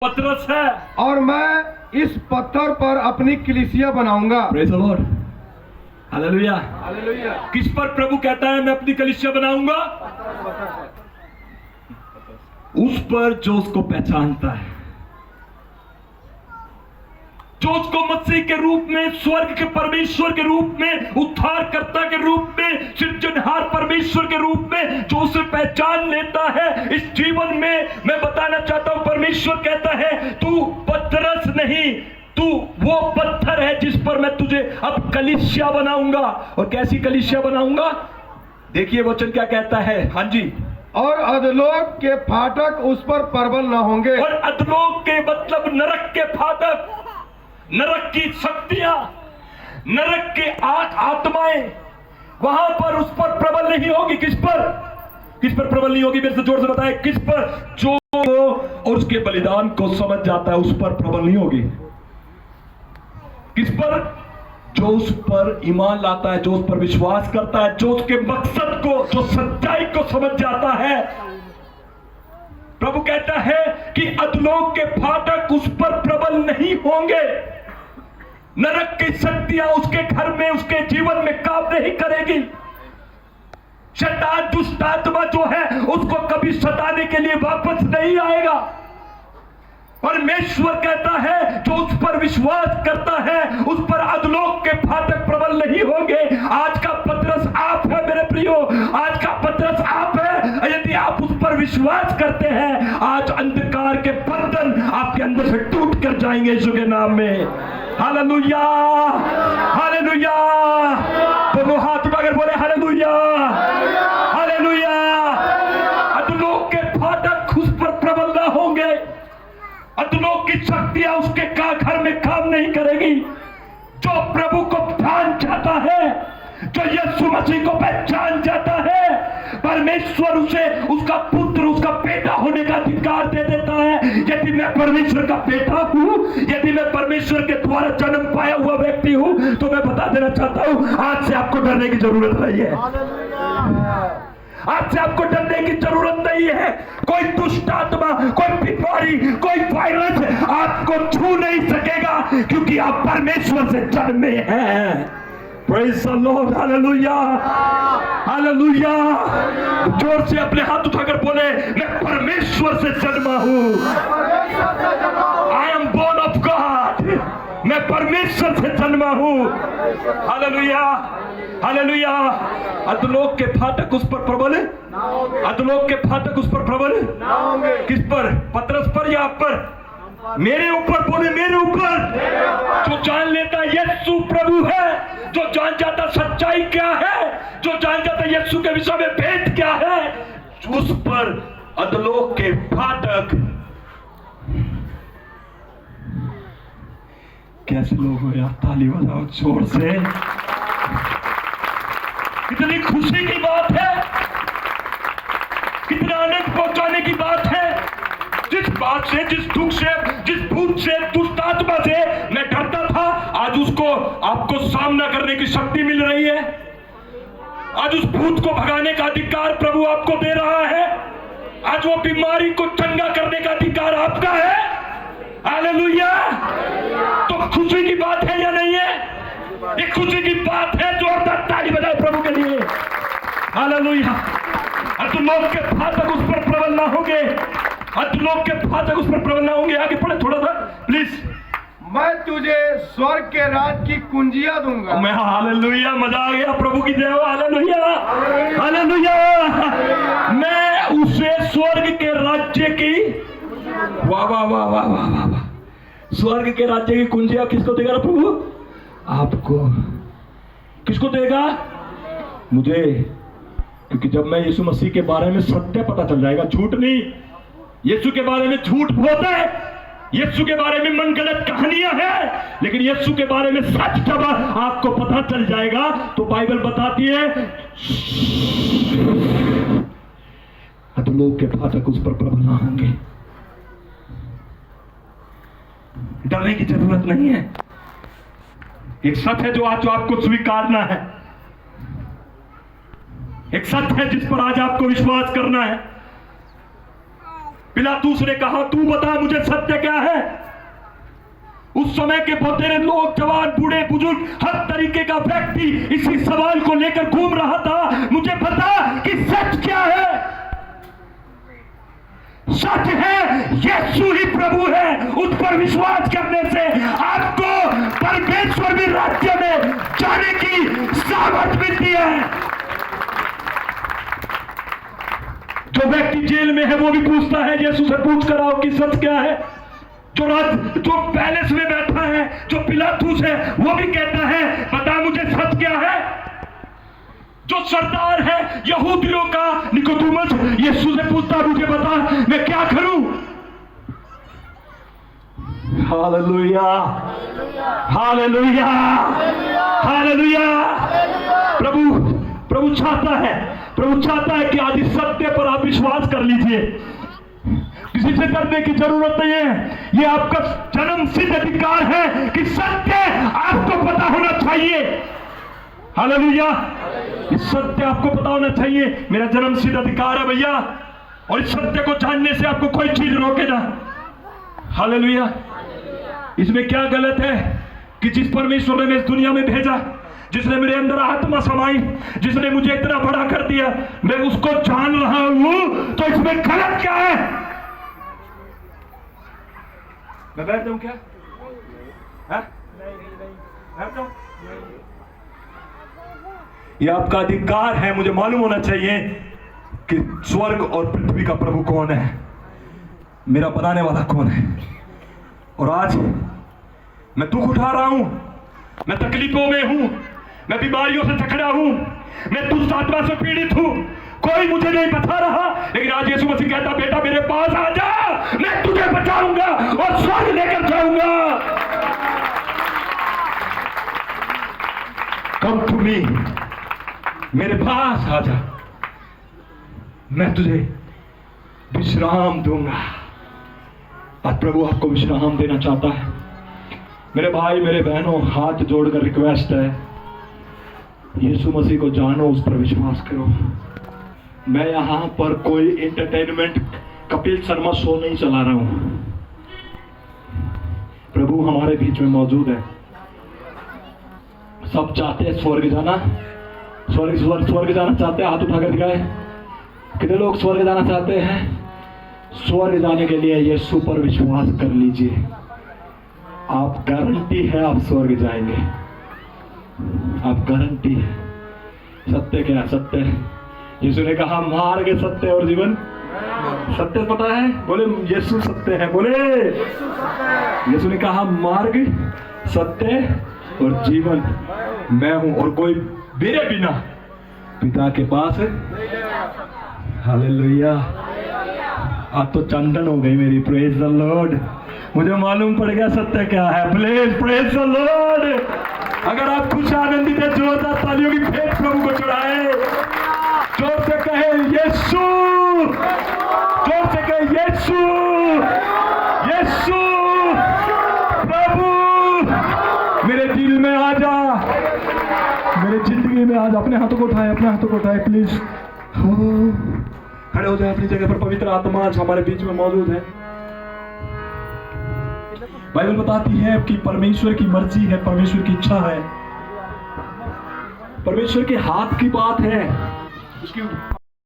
पतरस है और मैं इस पत्थर पर अपनी कलीसिया बनाऊंगा। Praise the Lord, hallelujah. Hallelujah. किस पर प्रभु कहता है मैं अपनी कलीसिया बनाऊंगा? उस पर जो उसको पहचानता है, जो उसको मसीह के रूप में, स्वर्ग के परमेश्वर के रूप में, उद्धारकर्ता के रूप में, सृजनहार परमेश्वर के रूप में जो उसे पहचान लेता है इस जीवन में। मैं बताना चाहता हूं, परमेश्वर कहता है तू पतरस नहीं, तू वो पत्थर है जिस पर मैं तुझे अब कलीसिया बनाऊंगा। और कैसी कलीसिया बनाऊंगा? देखिए वचन क्या कहता है। हाँ जी। और अधलोक के फाटक उस पर प्रबल न होंगे। और अधलोक के मतलब नरक के फाटक, नरक की शक्तियां, नरक के आत्माएं वहां पर उस पर प्रबल नहीं होगी। किस पर प्रबल नहीं होगी? मेरे से जोर से बताए, किस पर? जो और उसके बलिदान को समझ जाता है उस पर प्रबल नहीं होगी। किस पर? जो उस पर ईमान लाता है, जो उस पर विश्वास करता है, जो उसके मकसद को, जो सच्चाई को समझ जाता है। प्रभु कहता है कि अधलोक के फाटक उस पर प्रबल नहीं होंगे। नरक की शक्तियां उसके घर में, उसके जीवन में काम नहीं करेगी। शैतान, दुष्ट आत्मा जो है उसको कभी सताने के लिए वापस नहीं आएगा। परमेश्वर कहता है जो उस पर विश्वास करता है उस पर अधलोक के फाटक प्रबल नहीं होंगे। आज का पतरस आप है मेरे प्रियो, आज का पतरस आप है। यदि आप उस पर विश्वास करते हैं, आज अंधकार के बंधन आपके अंदर से टूट कर जाएंगे यीशु के नाम में। Hallelujah, hallelujah. दोनों हाथ उठाकर बोले हालेलुया, हालेलुया। अधलोक के फाटक उस पर प्रबल ना होंगे। अधलोक की शक्तियां उसके घर में काम नहीं करेगी। जो प्रभु को पहचान जाता है, जो यीशु मसीह को पहचान जाता है, परमेश्वर उसे उसका पुत्र, उसका बेटा होने का अधिकार दे देता है। यदि मैं परमेश्वर का बेटा हूं, यदि मैं परमेश्वर के द्वारा जन्म पाया हुआ व्यक्ति हूं, तो मैं बता देना चाहता हूं आज से आपको डरने की जरूरत नहीं है। आज से आपको डरने की जरूरत नहीं है। कोई दुष्ट आत्मा, कोई बीमारी, कोई वायरस आपको छू नहीं सकेगा, क्योंकि आप परमेश्वर से जन्मे हैं। Praise the Lord, hallelujah, hallelujah. जोर से अपने हाथ उठाकर बोले मैं परमेश्वर से जन्मा हूं। I am born of God, मैं परमेश्वर से जन्मा हूं। Hallelujah, hallelujah. अधलोक के फाटक उस पर प्रबल है, अधलोक के फाटक उस पर प्रबल है। किस पर? पतरस पर या आप पर? मेरे ऊपर बोले, मेरे ऊपर। जो जान लेता यीशु प्रभु है, जो जान जाता सच्चाई क्या है, जो जान जाता यीशु के विषय में भेद क्या है, उस पर अधलोक के फाटक। कैसे लोग हो यार, ताली बजाओ जोर से। कितनी खुशी की बात है, कितना आनंद पहुंचाने की बात है। जिस बात से, जिस दुख से, जिस भूत से, दुष्ट आत्मा से मैं डरता था, आज उसको, आपको सामना करने की शक्ति मिल रही है। आज उस भूत को भगाने का अधिकार प्रभु आपको दे रहा है। आज वो बीमारी को चंगा करने का अधिकार आपका है। हालेलुया। तो खुशी की बात है या नहीं है? ये खुशी की बात है। जोरदार ताली बजाए प्रभु के लिए। हालेलुया। अधलोक के फाटक उस पर प्रबल ना होंगे, अधलोक के फाटक उस पर प्रबल ना होंगे। आगे पढ़े थोड़ा सा प्लीज। मैं तुझे स्वर्ग के राज की कुंजियां दूंगा। मैं, हालेलुया, मजा आ गया। प्रभु की जय हो, हालेलुया, हालेलुया। मैं उसे स्वर्ग के राज्य की, वाह वाह वाह वाह वाह वाह, स्वर्ग के राज्य की कुंजियां किसको देगा प्रभु? आपको। किसको देगा? मुझे। क्योंकि जब मैं यीशु मसीह के बारे में सत्य पता चल जाएगा, झूठ नहीं। यीशु के बारे में झूठ होता है, यीशु के बारे में मनगढ़ंत कहानियां हैं, लेकिन यीशु के बारे में सच जब आपको पता चल जाएगा तो बाइबल बताती है अधलोक के फाटक उस पर प्रबल ना होंगे। डरने की जरूरत नहीं है। एक सत्य है जो आज आपको स्वीकारना है, एक सत्य है जिस पर आज आपको विश्वास करना है। पिलातूस ने कहा तू बता मुझे सत्य क्या उस समय के बहुत सारे लोग, जवान, बूढ़े, बुजुर्ग, हर तरीके का व्यक्ति इसी सवाल को लेकर घूम रहा था, मुझे पता कि सच क्या है। सच है यीशु ही प्रभु है। उस पर विश्वास करने से आपको परमेश्वर भी राज्य में जाने की सामर्थ मिलती है। जो व्यक्ति जेल में है वो भी पूछता है, यीशु से पूछ कर आओ कि सच क्या है। जो पैलेस में बैठा है, जो पिलातुस है, वो भी कहता है बता मुझे सच क्या है। जो सरदार है यहूदियों का निकोदेमुस यीशु से पूछता मुझे बता मैं क्या करूं। Hallelujah, hallelujah, hallelujah. प्रभु चाहता है कि आज इस सत्य पर आप विश्वास कर लीजिए। किसी से डरने की जरूरत नहीं है। ये आपका जन्म सिद्ध अधिकार है कि सत्य आपको पता होना चाहिए। हालेलुया, इस सत्य आपको पता होना चाहिए। मेरा जन्म सिद्ध अधिकार है भैया, और इस सत्य को जानने से आपको कोई चीज रोके ना। हालेलुया। इसमें क्या गलत है कि जिस परमेश्वर ने मैं इस दुनिया में भेजा, जिसने मेरे अंदर आत्मा समाई, जिसने मुझे इतना बड़ा कर दिया, मैं उसको जान रहा हूं, तो इसमें गलत क्या है। मैं बैठ जाऊं क्या? बैठ जाऊं? यह आपका अधिकार है। मुझे मालूम होना चाहिए कि स्वर्ग और पृथ्वी का प्रभु कौन है, मेरा बनाने वाला कौन है। और आज मैं दुख उठा रहा हूं, मैं तकलीफों में हूं, मैं बीमारियों से जकड़ा हूं, मैं दुष्ट आत्मा से पीड़ित हूं, कोई मुझे नहीं बचा रहा। लेकिन आज यीशु मसीह कहता बेटा मेरे पास आ जा, मैं तुझे बचाऊंगा और स्वर्ग लेकर जाऊंगा। कम टू मी, मेरे पास आ जा, मैं तुझे विश्राम दूंगा। आज प्रभु आपको विश्राम देना चाहता है। मेरे भाई, मेरे बहनों, हाथ जोड़कर रिक्वेस्ट है, यीशु मसीह को जानो, उस पर विश्वास करो। मैं यहां पर कोई एंटरटेनमेंट कपिल शर्मा शो नहीं चला रहा हूं। प्रभु हमारे बीच में मौजूद है। सब चाहते हैं स्वर्ग जाना, स्वर्ग जाना चाहते हैं, हाथ उठाकर दिखाए। कितने लोग स्वर्ग जाना चाहते हैं? स्वर्ग जाने के लिए यीशु पर विश्वास कर लीजिए। आप गारंटी है आप स्वर्ग जाएंगे, आप गारंटी है। सत्य क्या है? सत्य यीशु ने कहा मार्ग, सत्य और जीवन। सत्य पता है? बोले यीशु सत्य है। बोले यीशु ने कहा मार्ग, सत्य और जीवन मैं हूं, और कोई मेरे बिना पिता के पास है। हालेलुया। आज तो चंदन हो गई मेरी। Praise the Lord. मुझे मालूम पड़ गया सत्य क्या है। Praise the Lord. अगर आप कुछ आनंदित है, जोरदार तालियों की फेंक प्रभु को चढ़ाए, जोर से कहे यीशु, जोर से कहे यीशु, यीशु प्रभु मेरे दिल में आ जा, मेरे जिंदगी में आज। अपने हाथों को उठाए, अपने हाथों को उठाए प्लीज। हो खड़े हो जाए अपनी जगह पर। पवित्र आत्मा आज हमारे बीच में मौजूद है। बाइबल बताती है कि परमेश्वर की मर्जी है, परमेश्वर की इच्छा है, परमेश्वर के हाथ की बात है। उसकी